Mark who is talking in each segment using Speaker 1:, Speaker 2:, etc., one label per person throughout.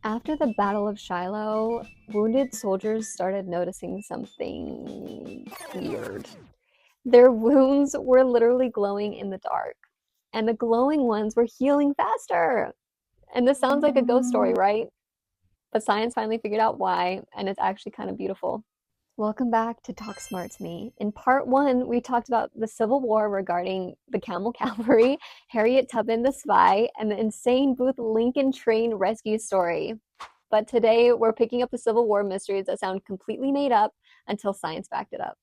Speaker 1: After the Battle of Shiloh, wounded soldiers started noticing something weird. Their wounds were literally glowing in the dark, and the glowing ones were healing faster. And this sounds like a ghost story, right? But science finally figured out why, and it's actually kind of beautiful. Welcome back to Talk Smart to Me. In part one, we talked about the Civil War regarding the Camel Cavalry, Harriet Tubman the spy, and the insane Booth Lincoln train rescue story. But today, we're picking up the Civil War mysteries that sound completely made up until science backed it up.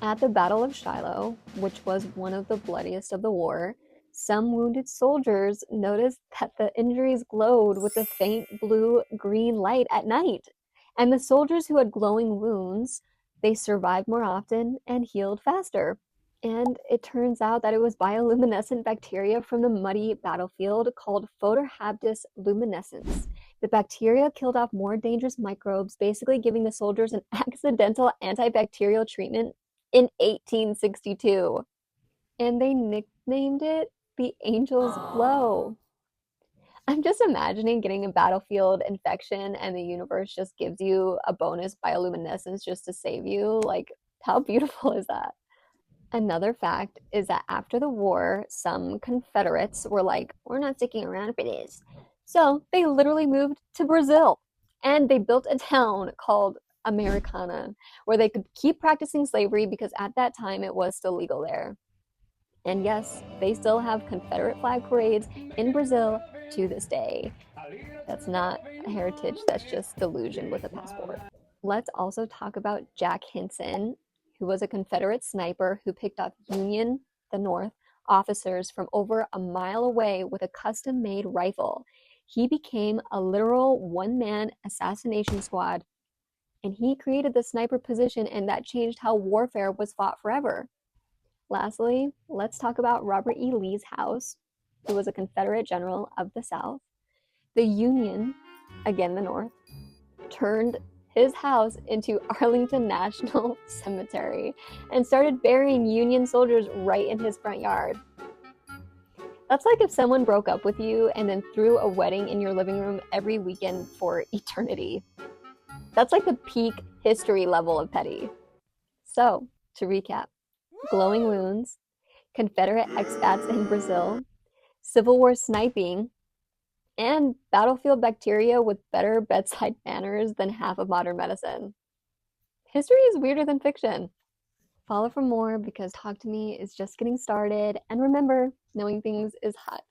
Speaker 1: At the Battle of Shiloh, which was one of the bloodiest of the war, some wounded soldiers noticed that the injuries glowed with a faint blue-green light at night. And the soldiers who had glowing wounds, they survived more often and healed faster. And it turns out that it was bioluminescent bacteria from the muddy battlefield called Photohabdus luminescens. The bacteria killed off more dangerous microbes, basically giving the soldiers an accidental antibacterial treatment in 1862. And they nicknamed it the Angel's Glow. I'm just imagining getting a battlefield infection and the universe just gives you a bonus bioluminescence just to save you. Like, how beautiful is that? Another fact is that after the war, some Confederates were like, we're not sticking around for this. So they literally moved to Brazil and they built a town called Americana where they could keep practicing slavery because at that time it was still legal there. And yes, they still have Confederate flag parades in Brazil to this day. That's not a heritage, that's just delusion with a passport. Let's also talk about Jack Hinson, who was a Confederate sniper who picked off Union, the North, officers from over a mile away with a custom made rifle. He became a literal one man assassination squad, and he created the sniper position, and that changed how warfare was fought forever. Lastly, let's talk about Robert E. Lee's house, who was a Confederate general of the South. The Union, again the North, turned his house into Arlington National Cemetery and started burying Union soldiers right in his front yard. That's like if someone broke up with you and then threw a wedding in your living room every weekend for eternity. That's like the peak history level of petty. So, to recap, glowing wounds, Confederate expats in Brazil, Civil War sniping, and battlefield bacteria with better bedside manners than half of modern medicine. History is weirder than fiction. Follow for more because Talk to Me is just getting started. And remember, knowing things is hot.